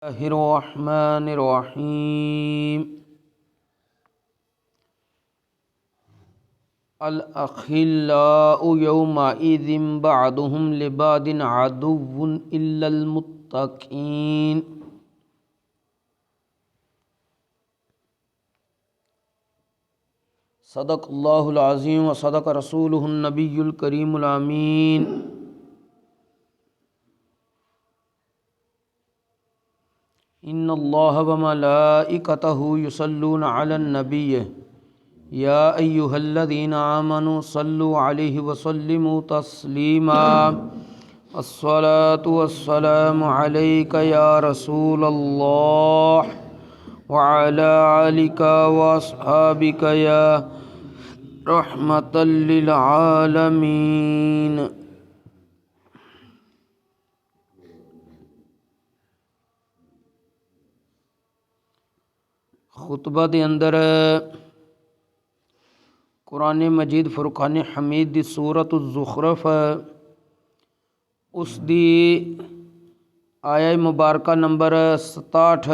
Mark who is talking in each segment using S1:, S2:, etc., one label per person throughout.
S1: اللہ الرحمن الرحیم الاخلاء یومئذ بعضهم لبعض عدو الا المتقین۔ صدق اللہ العظیم و صدق رسولہ النبی الکریم الامین۔ ان اللہ و ملائکتہ یصلون علی النبی یا ایہا الذین آمنوا صلوا علیہ وسلموا تسلیما۔ الصلاة والسلام علیک یا رسول اللہ وعلی آلک واصحابک یا رحمۃ للعالمین۔ خطبہ دے اندر قرآن مجید فرقان حمید دی سورۃ الزخرف اس دی آیہ مبارکہ نمبر 67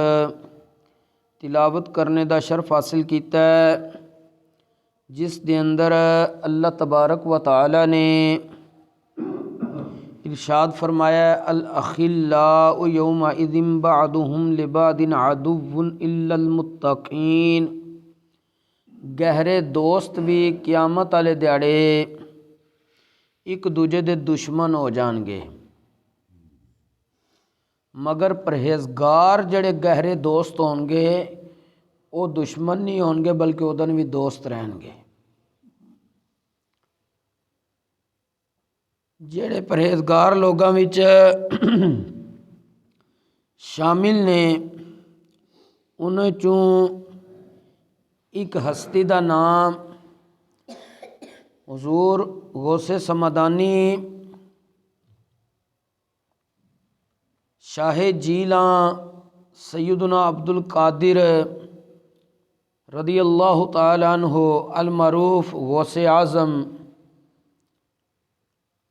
S1: تلاوت کرنے دا شرف حاصل کیتا ہے، جس دے اندر اللہ تبارک و تعالی نے ارشاد فرمایا الاخلاء یومئذ بعضهم لبعض عدو الا المتقین۔ گہرے دوست بھی قیامت والے دیہڑے ایک دوجے دے دشمن ہو جان گے، مگر پرہیزگار جڑے گہرے دوست ہون گے وہ دشمن نہیں ہون گے بلکہ ادھر بھی دوست رہن گے۔ جڑے پرہیزگار لوگاں وچ شامل نے انہاں چوں ایک ہستی دا نام حضور غوث سمدانی شاہ جیلاں سیدنا عبد القادر رضی اللہ تعالیٰ عنہ المعروف غوث اعظم،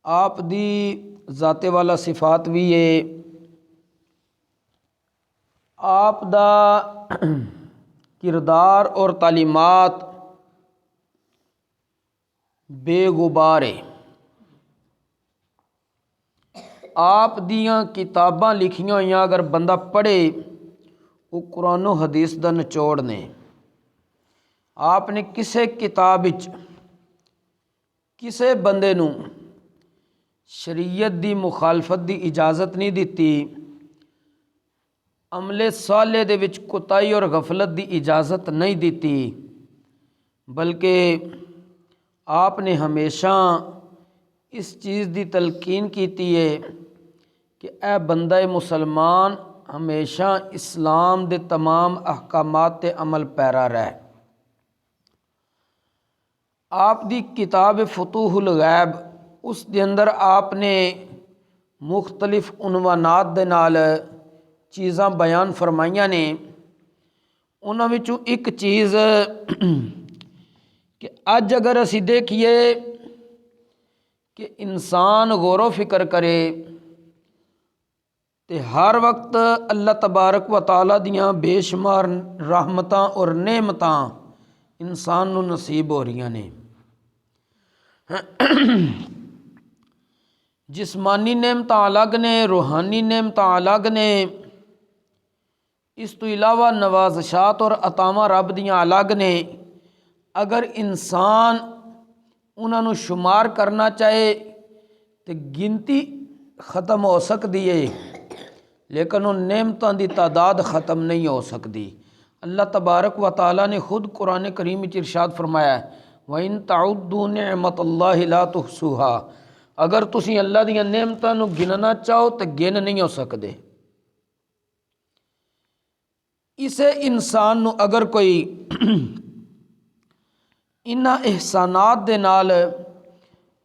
S1: آپ دی ذات والا صفات بھی ہے، آپ دا کردار اور تعلیمات بے غبار ہے۔ آپ دیاں کتاباں لکھیاں ہوئیاں اگر بندہ پڑھے وہ قرآن و حدیث دا نچوڑ نے۔ آپ نے کسے کتاب وچ کسے بندے نوں شریعت دی مخالفت دی اجازت نہیں دیتی، عمل صالح دے وچ کوتاہی اور غفلت دی اجازت نہیں دیتی، بلکہ آپ نے ہمیشہ اس چیز دی تلقین کیتی ہے کہ اے بندہ مسلمان ہمیشہ اسلام دے تمام احکامات تے عمل پیرا رہ۔ آپ دی کتاب فتوح الغیب اس دے اندر آپ نے مختلف عنوانات دے نال چیزاں بیان فرمائیاں نے۔ انہاں وچوں ایک چیز کہ اج اگر اسی دیکھیے کہ انسان غور و فکر کرے تے ہر وقت اللہ تبارک و تعالیٰ دیاں بے شمار رحمتاں اور نعمتاں انسان نو نصیب ہو رہیاں نے۔ جسمانی نعمتاں الگ نے، روحانی نعمتاں الگ نے، اس تو علاوہ نوازشات اور عطاواں رب دیاں الگ نے۔ اگر انسان انہاں نو شمار کرنا چاہے تو گنتی ختم ہو سکتی ہے، لیکن ان نعمتاں دی تعداد ختم نہیں ہو سکتی۔ اللہ تبارک و تعالیٰ نے خود قرآن کریم میں ارشاد فرمایا وَإِن تَعُدُّوا نِعْمَةَ اللَّهِ لَا تُحْصُوهَا، اگر تسی اللہ دیاں نعمتاں نو گننا چاہو تو گن نہیں ہو سکتے۔ اسے انسان نو اگر کوئی انہاں احسانات دے نال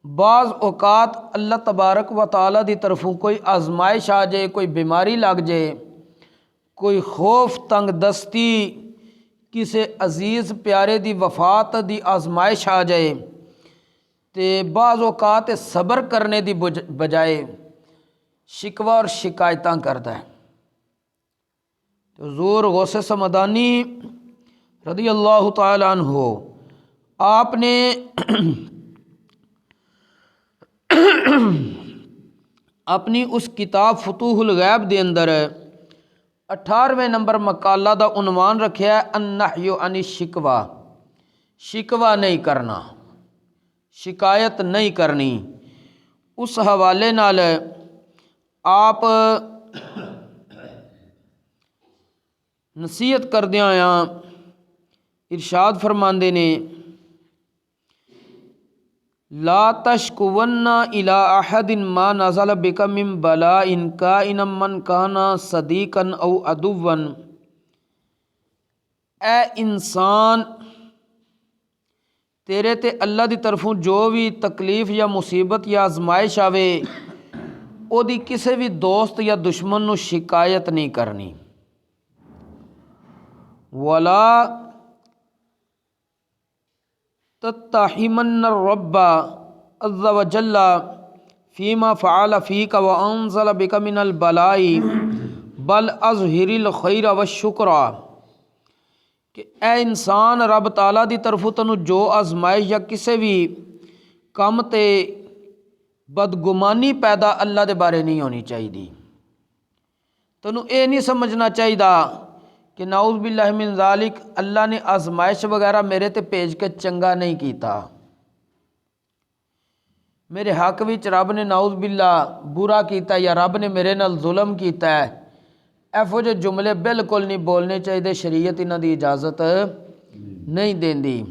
S1: بعض اوقات اللہ تبارک و تعالیٰ دی طرفوں کوئی آزمائش آ جائے، کوئی بیماری لگ جائے، کوئی خوف تنگ دستی، کسے عزیز پیارے دی وفات دی آزمائش آ جائے تے بعض اوقات صبر کرنے دی بجائے شکوہ اور شکایتاں کرتا ہے۔ تو حضور غوث سمدانی رضی اللہ تعالی عنہ آپ نے اپنی اس کتاب فتوح الغیب دے اندر 18ویں نمبر مقالہ دا عنوان رکھیا ہے النہی عن الشکوہ، شکوہ نہیں کرنا، شکایت نہیں کرنی۔ اس حوالے نال آپ نصیحت کردیاں آیاں ارشاد فرماندے نے لا تشکون الی احد ما نزل بک من بلاء کائنا من کان صدیقا او عدوا، اے انسان تیرے تے اللہ دی طرفوں جو بھی تکلیف یا مصیبت یا آزمائش آوے او دی کسے بھی دوست یا دشمن نو شکایت نہیں کرنی۔ ولا تتہمن الرب عز وجل فیما فعل فیک وانزل بک من البلاء بل اظہر الخیر والشکر، کہ اے انسان رب تعالیٰ دی طرفوں تنوں جو آزمائش یا کسے بھی کم تے بدگمانی پیدا اللہ دے بارے نہیں ہونی چاہیے۔ تنوں اے نہیں سمجھنا چاہیے کہ نعوذ باللہ من ذالک اللہ نے آزمائش وغیرہ میرے تے بھیج کے چنگا نہیں کیتا، میرے حق وچ رب نے نعوذ باللہ برا کیتا یا رب نے میرے نال ظلم کیتا ہے، ایفو جو جملے بالکل نہیں بولنے چاہیے، شریعت انہاں دی اجازت نہیں دیندی،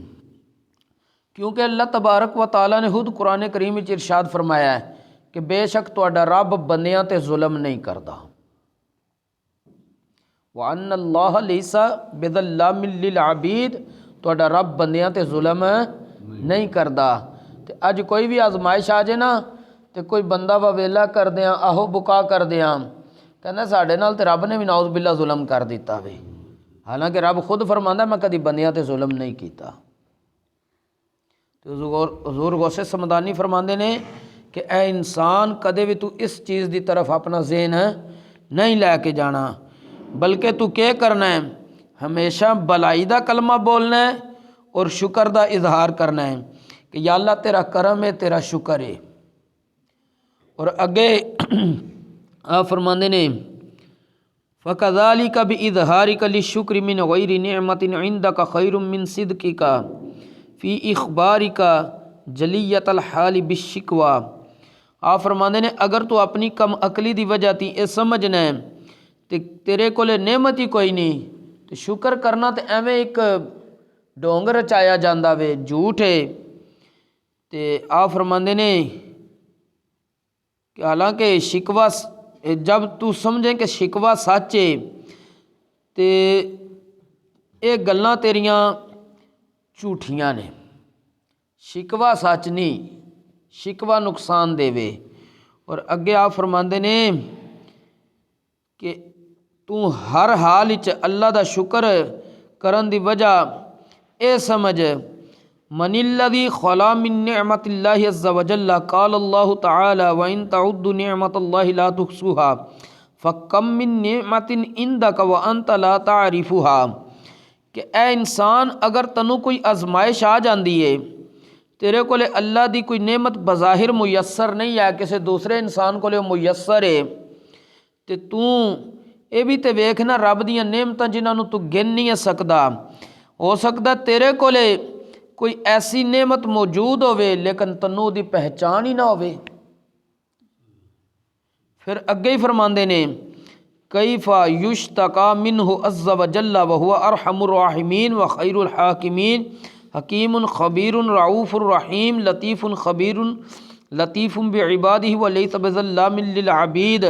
S1: کیونکہ اللہ تبارک و تعالیٰ نے خود قرآن کریم وچ ارشاد فرمایا ہے کہ بے شک تہاڈا رب بندیاں تے ظلم نہیں کردا، وَأَنَّ اللَّهَ لَيْسَ بِظَلَّامٍ لِّلْعَبِيدِ، تہاڈا رب بندیاں تے ظلم نہیں کردا۔ تے اج کوئی بھی آزمائش آ جائے نا تے کوئی بندہ ویلا کر دیاں آہو بکا کر دیاں کہنا ساڈے نال تے رب نے بھی نعوذ باللہ ظلم کر دیتا وے، حالانکہ رب خود فرماندا میں کدی بندیاں تے ظلم نہیں کیتا۔ تو حضور غوث سمدانی فرماندے نے کہ اے انسان کدے بھی تو اس چیز دی طرف اپنا ذہن نہیں لے کے جانا، بلکہ تو کیا کرنا ہے، ہمیشہ بلائی دا کلمہ بولنا ہے اور شکر دا اظہار کرنا ہے کہ یا اللہ تیرا کرم ہے، تیرا شکر ہے۔ اور اگے آپ فرماندے نے فَكَذَلِكَ بِإِظْهَارِكَ لِلشُّكْرِ مِنْ غَيْرِ نِعْمَةٍ عِنْدَكَ خَيْرٌ مِّن صِدْقِكَ فِي إِخْبَارِكَ جَلِيَّةَ الْحَالِ بِالشِّكْوَى، آپ فرماندے نے اگر تو اپنی کم عقلی دی وجہ تی اے سمجھنا ہے تے تیرے کولے نعمت ہی کوئی نہیں تو شکر کرنا تے ایویں ایک ڈونگ رچایا جاندہ وے، جھوٹ ہے۔ تے آپ فرماندے نے کہ حالانکہ شکوہ جب تو سمجھیں کہ شکوہ سچ ہے تے اے گلاں تیریاں جھوٹیاں نے، شکوہ سچ نہیں، شکوہ نقصان دے وے۔ اور اگے آپ فرماندے نے کہ تو ہر حال وچ اللہ دا شکر کرن دی وجہ اے سمجھ من الذی خلا من نعمت اللہ عز وجل قال اللہ تعالی وَإِن تَعُدُّوا نِعْمَةَ اللَّهِ لَا تُحْصُوهَا فَكَمْ مِن نِعْمَةٍ عِندَكَ وَأَنْتَ لَا تَعْرِفُهَا، کہ اے انسان اگر تنوں کوئی آزمائش آ جاندی ہے، تیرے کولے اللہ دی کوئی نعمت بظاہر میسر نہیں ہے، کسی دوسرے انسان کولے میسر ہے، تے تو اے بھی تے ویکھنا رب دیاں نعمتاں جنہاں نوں تو گن نہیں سکدا، ہو سکدا تیرے کولے کوئی ایسی نعمت موجود ہوئے لیکن تنوں دی پہچان ہی نہ ہوئے۔ پھر اگے ہی فرماندے نے کیف یشتقى منہ عز وجل وهو ارحم الراحمین وخیر الحاکمین حکیم خبیر رعوف الرحیم لطیف خبیر لطیف بعبادہ ولیس بظلام للعبید۔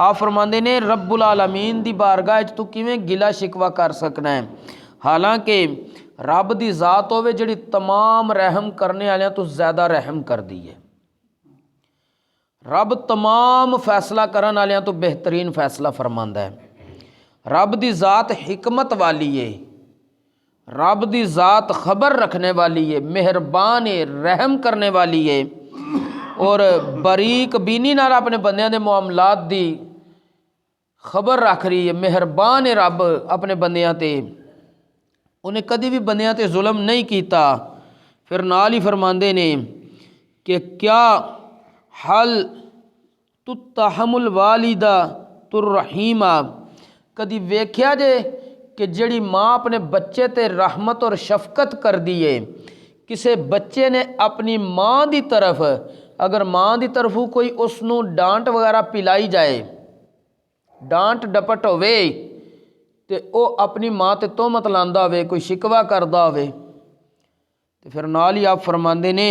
S1: آپ فرماندے نے رب العالمین دی بارگاہ تو کیویں گلا شکوہ کر سکنا ہے، حالانکہ رب دی ذات ہوے جڑی تمام رحم کرنے والیاں تو زیادہ رحم کر دی ہے، رب تمام فیصلہ کرن والیاں تو بہترین فیصلہ فرماندا ہے، رب دی ذات حکمت والی ہے، رب دی ذات خبر رکھنے والی ہے، مہربان ہے، رحم کرنے والی ہے، اور باریک بینی نال اپنے بندیاں دے معاملات دی خبر رکھ رہی ہے، مہربان ہے رب اپنے بندیاں تے، انہیں کدی بھی بندیاں تے ظلم نہیں کیتا۔ پھر نال ہی فرماندے نے کہ کیا حل تتہم الوالدہ ترحیمہ، کدی ویکھیا جے کہ جڑی ماں اپنے بچے تے رحمت اور شفقت کر دیے، کسے بچے نے اپنی ماں دی طرف اگر ماں دی طرفوں کوئی اس نو ڈانٹ وغیرہ پلائی جائے، ڈانٹ ڈپٹ ہوئے تے او اپنی ماں تے تہمت لاندا ہوئے، کوئی شکوہ کردا ہوئے، تے پھر نال ہی آپ فرماندے نے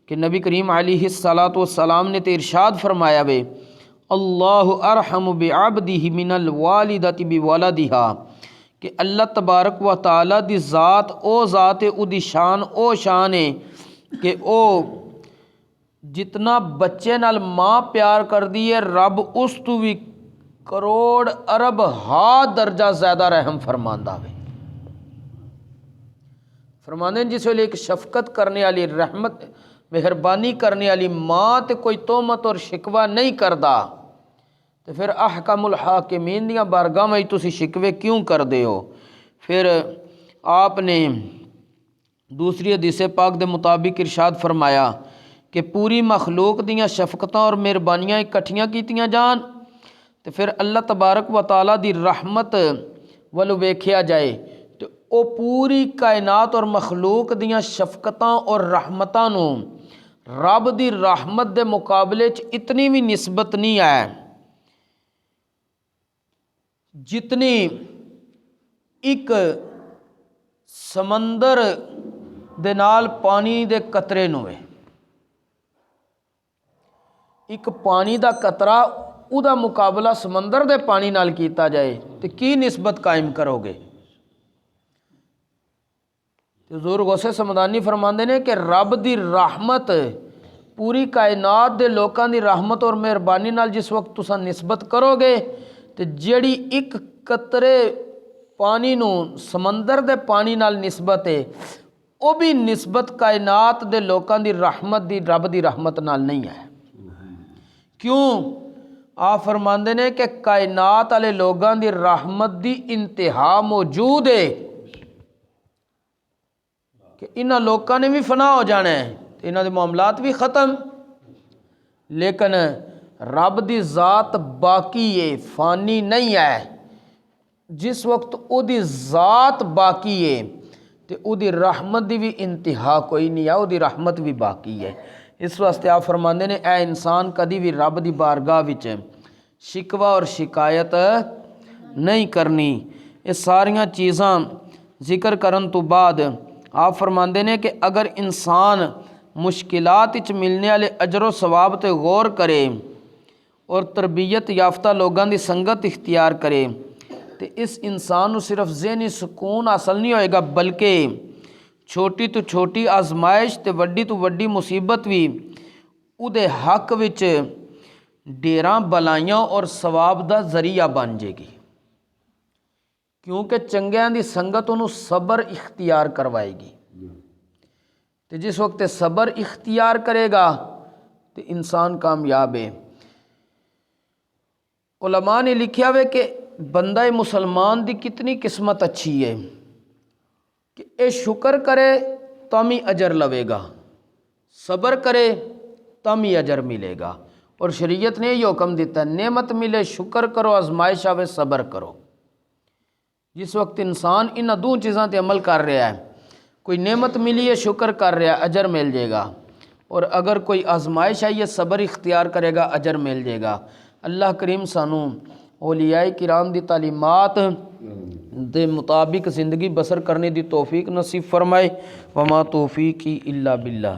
S1: کہ نبی کریم علیہ السلام نے تے ارشاد فرمایا وے اللہ ارحم بعبدہ من الوالدۃ بولدہا، کہ اللہ تبارک و تعالیٰ دی ذات او ذات ہے، او دی شان او شان ہے کہ او جتنا بچے نال ماں پیار کر دیے، رب اس تو بھی کروڑ ارب ہا درجہ زیادہ رحم فرماندا وے۔ فرماندے جس ویلے ایک شفقت کرنے والی، رحمت مہربانی کرنے والی ماں تے کوئی تہمت اور شکوہ نہیں کردا، تو پھر احکم الحاکمین دیاں بارگاہ میں تسی شکوے کیوں کر دے ہو؟ پھر آپ نے دوسری حدیث پاک دے مطابق ارشاد فرمایا کہ پوری مخلوق دیاں شفقتاں اور مہربانیاں اکٹھیاں کیتیاں جان تو پھر اللہ تبارک و تعالیٰ دی رحمت ولو ویکھیا جائے تو او پوری کائنات اور مخلوق دیاں شفقتاں اور رحمتاں نو رب دی رحمت دے مقابلے چ اتنی بھی نسبت نہیں ہے جتنی ایک سمندر دے نال پانی دے قطرے نو ہے۔ ایک پانی دا قطرہ او دا مقابلہ سمندر دے پانی نال کیتا جائے تو کی نسبت قائم کرو گے؟ حضور غوث سمدانی فرماندے نے کہ رب دی رحمت پوری کائنات دے لوکاں دی رحمت اور مہربانی نال جس وقت تساں نسبت کرو گے تو جیڑی ایک قطرے پانی نو سمندر دے پانی نال نسبت ہے، او بھی نسبت کائنات دے لوکاں دی رحمت دی رب دی رحمت نال نہیں ہے۔ کیوں؟ آپ فرماندے نے کہ کائنات والے لوگاں دی رحمت دی انتہا موجود ہے کہ انہاں لوکاں نے بھی فنا ہو جانا ہے، انہاں دے معاملات بھی ختم، لیکن رب دی ذات باقی ہے، فانی نہیں ہے۔ جس وقت او دی ذات باقی ہے تو او دی رحمت دی بھی انتہا کوئی نہیں ہے، او دی رحمت بھی باقی ہے۔ اس واسطے آپ فرماندے نے اے انسان کدی بھی رب دی بارگاہ وچ شکوہ اور شکایت نہیں کرنی۔ یہ ساریاں چیزاں ذکر کرن تو بعد آپ فرماندے نے کہ اگر انسان مشکلات وچ ملنے والے اجر و ثواب تے غور کرے اور تربیت یافتہ لوگاں دی سنگت اختیار کرے تو اس انسان نو صرف ذہنی سکون حاصل نہیں ہوئے گا، بلکہ چھوٹی تو چھوٹی آزمائش تے وڈی تو وڈی مصیبت بھی او دے حق وچ ڈیراں بلائیاں اور ثواب دا ذریعہ بن جے گی، کیونکہ چنگیاں دی سنگت انہوں صبر اختیار کروائے گی۔ تو جس وقت صبر اختیار کرے گا تو انسان کامیاب ہے۔ علماء نے لکھیا ہوئے کہ بندہ مسلمان دی کتنی قسمت اچھی ہے کہ اے شکر کرے تم ہی اجر لوے گا، صبر کرے تم ہی اجر ملے گا، اور شریعت نے یہ حکم دیتا ہے نعمت ملے شکر کرو، آزمائش آوے صبر کرو۔ جس وقت انسان ان دو چیزاں تے عمل کر رہا ہے، کوئی نعمت ملی ہے شکر کر رہا ہے اجر مل جائے گا، اور اگر کوئی آزمائش آئی ہے صبر اختیار کرے گا اجر مل جائے گا۔ اللہ کریم سانو اولیاء کرام دی تعلیمات دے مطابق زندگی بسر کرنے دی توفیق نصیب فرمائے۔ وما توفیقی الا باللہ۔